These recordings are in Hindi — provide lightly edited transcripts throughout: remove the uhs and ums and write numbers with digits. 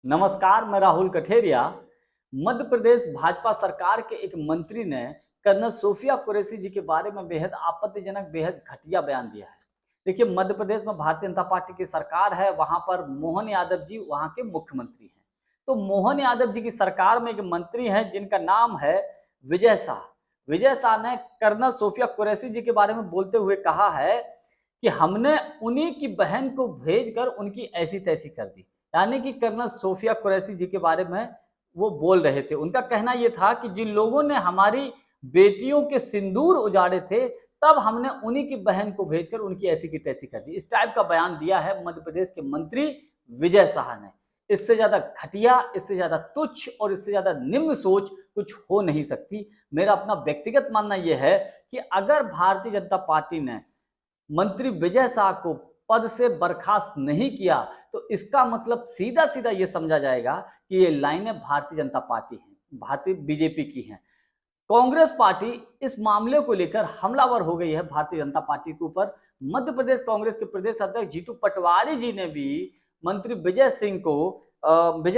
नमस्कार, मैं राहुल कठेरिया। मध्य प्रदेश भाजपा सरकार के एक मंत्री ने कर्नल सोफिया कुरैशी जी के बारे में बेहद आपत्तिजनक, बेहद घटिया बयान दिया है। देखिए, मध्य प्रदेश में भारतीय जनता पार्टी की सरकार है, वहां पर मोहन यादव जी वहां के मुख्यमंत्री हैं। तो मोहन यादव जी की सरकार में एक मंत्री हैं जिनका नाम है विजय शाह। विजय शाह ने कर्नल सोफिया कुरैशी जी के बारे में बोलते हुए कहा है कि हमने उन्हीं की बहन को भेजकर उनकी ऐसी तैसी कर दी। यानी कि कर्नल सोफिया कुरैशी जी के बारे में वो बोल रहे थे। उनका कहना ये था कि जिन लोगों ने हमारी बेटियों के सिंदूर उजाड़े थे, तब हमने उन्हीं की बहन को भेजकर उनकी ऐसी की तैसी कर दी। इस टाइप का बयान दिया है मध्य प्रदेश के मंत्री विजय शाह ने। इससे ज्यादा घटिया, इससे ज्यादा तुच्छ और इससे ज्यादा निम्न सोच कुछ हो नहीं सकती। मेरा अपना व्यक्तिगत मानना यह है कि अगर भारतीय जनता पार्टी ने मंत्री विजय शाह को पद से बर्खास्त नहीं किया, तो इसका मतलब सीधा सीधा ये समझा जाएगा कि ये लाइनें भारतीय जनता पार्टी हैं, भारतीय बीजेपी की हैं। कांग्रेस पार्टी इस मामले को लेकर हमलावर हो गई है भारतीय जनता पार्टी के ऊपर। मध्य प्रदेश कांग्रेस के प्रदेश अध्यक्ष जीतू पटवारी जी ने भी मंत्री विजय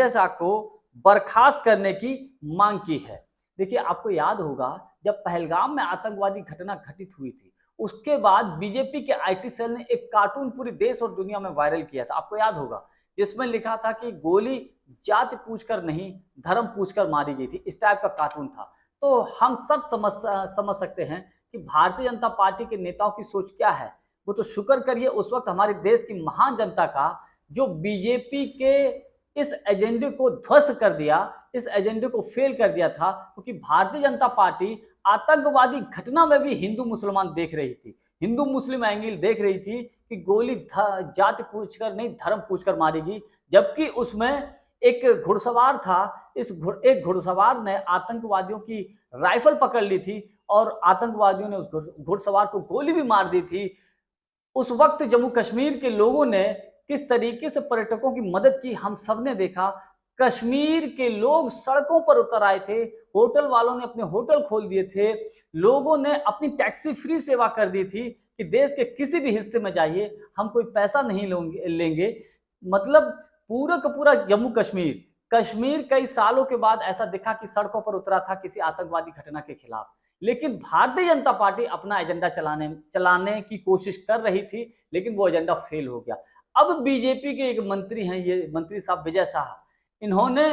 शाह को बर्खास्त करने की मांग की है। देखिए, आपको याद होगा जब पहलगाम में आतंकवादी घटना घटित हुई थी, उसके बाद बीजेपी के आईटी सेल ने एक कार्टून पूरे देश और दुनिया में वायरल किया था, आपको याद होगा, जिसमें लिखा था कि गोली जाति पूछकर नहीं, धर्म पूछकर मारी गई थी। इस टाइप का कार्टून था। तो हम सब समझ सकते हैं कि भारतीय जनता पार्टी के नेताओं की सोच क्या है। वो तो शुक्र करिए उस वक्त हमारे देश की महान जनता का, जो बीजेपी के इस एजेंडे को ध्वस्त कर दिया, इस एजेंडे को फेल कर दिया था, क्योंकि भारतीय जनता पार्टी आतंकवादी घटना में भी हिंदू मुसलमान देख रही थी, हिंदू मुस्लिम एंगल देख रही थी कि गोली जाति पूछकर नहीं, धर्म पूछकर मारेगी। जबकि उसमें एक घुड़सवार था, एक घुड़सवार ने आतंकवादियों की राइफल पकड़ ली थी और आतंकवादियों ने उस घुड़सवार को गोली भी मार दी थी। उस वक्त जम्मू कश्मीर के लोगों ने किस तरीके से पर्यटकों की मदद की, हम सब ने देखा। कश्मीर के लोग सड़कों पर उतर आए थे, होटल वालों ने अपने होटल खोल दिए थे, लोगों ने अपनी टैक्सी फ्री सेवा कर दी थी कि देश के किसी भी हिस्से में जाइए, हम कोई पैसा नहीं लेंगे। मतलब पूरा का पूरा जम्मू कश्मीर कश्मीर कई सालों के बाद ऐसा दिखा कि सड़कों पर उतरा था किसी आतंकवादी घटना के खिलाफ। लेकिन भारतीय जनता पार्टी अपना एजेंडा चलाने की कोशिश कर रही थी, लेकिन वो एजेंडा फेल हो गया। अब बीजेपी के एक मंत्री हैं, ये मंत्री साहब विजय शाह, इन्होंने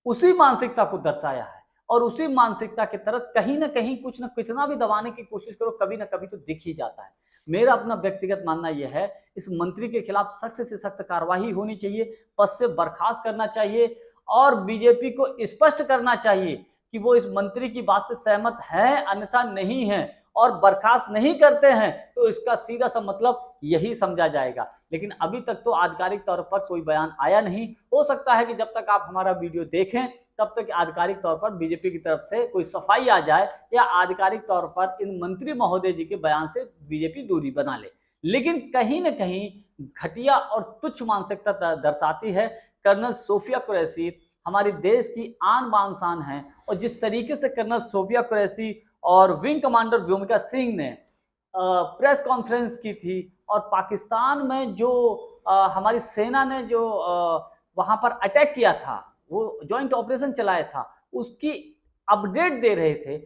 उसी मानसिकता को दर्शाया है और उसी मानसिकता के तरफ कहीं ना कहीं कुछ ना कितना भी दबाने की कोशिश करो, कभी ना कभी तो दिख ही जाता है। मेरा अपना व्यक्तिगत मानना यह है, इस मंत्री के खिलाफ सख्त से सख्त कार्रवाई होनी चाहिए, पद से बर्खास्त करना चाहिए और बीजेपी को स्पष्ट करना चाहिए कि वो इस मंत्री की बात से सहमत है, अन्यथा नहीं है और बर्खास्त नहीं करते हैं, तो इसका सीधा सा मतलब यही समझा जाएगा। लेकिन अभी तक तो आधिकारिक तौर पर कोई बयान आया नहीं। हो सकता है कि जब तक आप हमारा वीडियो देखें तब तक आधिकारिक तौर पर बीजेपी की तरफ से कोई सफाई आ जाए या आधिकारिक तौर पर इन मंत्री महोदय जी के बयान से बीजेपी दूरी बना ले। लेकिन कहीं ना कहीं घटिया और तुच्छ मानसिकता दर्शाती है। कर्नल सोफिया कुरैशी हमारे देश की आन बान शान है और जिस तरीके से कर्नल सोफिया कुरैशी और विंग कमांडर व्योमिका सिंह ने प्रेस कॉन्फ्रेंस की थी और पाकिस्तान में जो हमारी सेना ने जो वहां पर अटैक किया था, वो जॉइंट ऑपरेशन चलाया था, उसकी अपडेट दे रहे थे,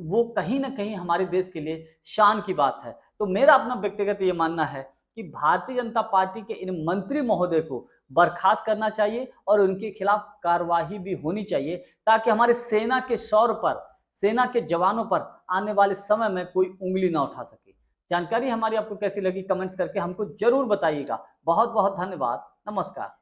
वो कहीं ना कहीं हमारे देश के लिए शान की बात है। तो मेरा अपना व्यक्तिगत ये मानना है कि भारतीय जनता पार्टी के इन मंत्री महोदय को बर्खास्त करना चाहिए और उनके खिलाफ कार्यवाही भी होनी चाहिए, ताकि हमारे सेना के शौर्य पर, सेना के जवानों पर आने वाले समय में कोई उंगली ना उठा सके। जानकारी हमारी आपको कैसी लगी, कमेंट्स करके हमको जरूर बताइएगा। बहुत बहुत धन्यवाद। नमस्कार।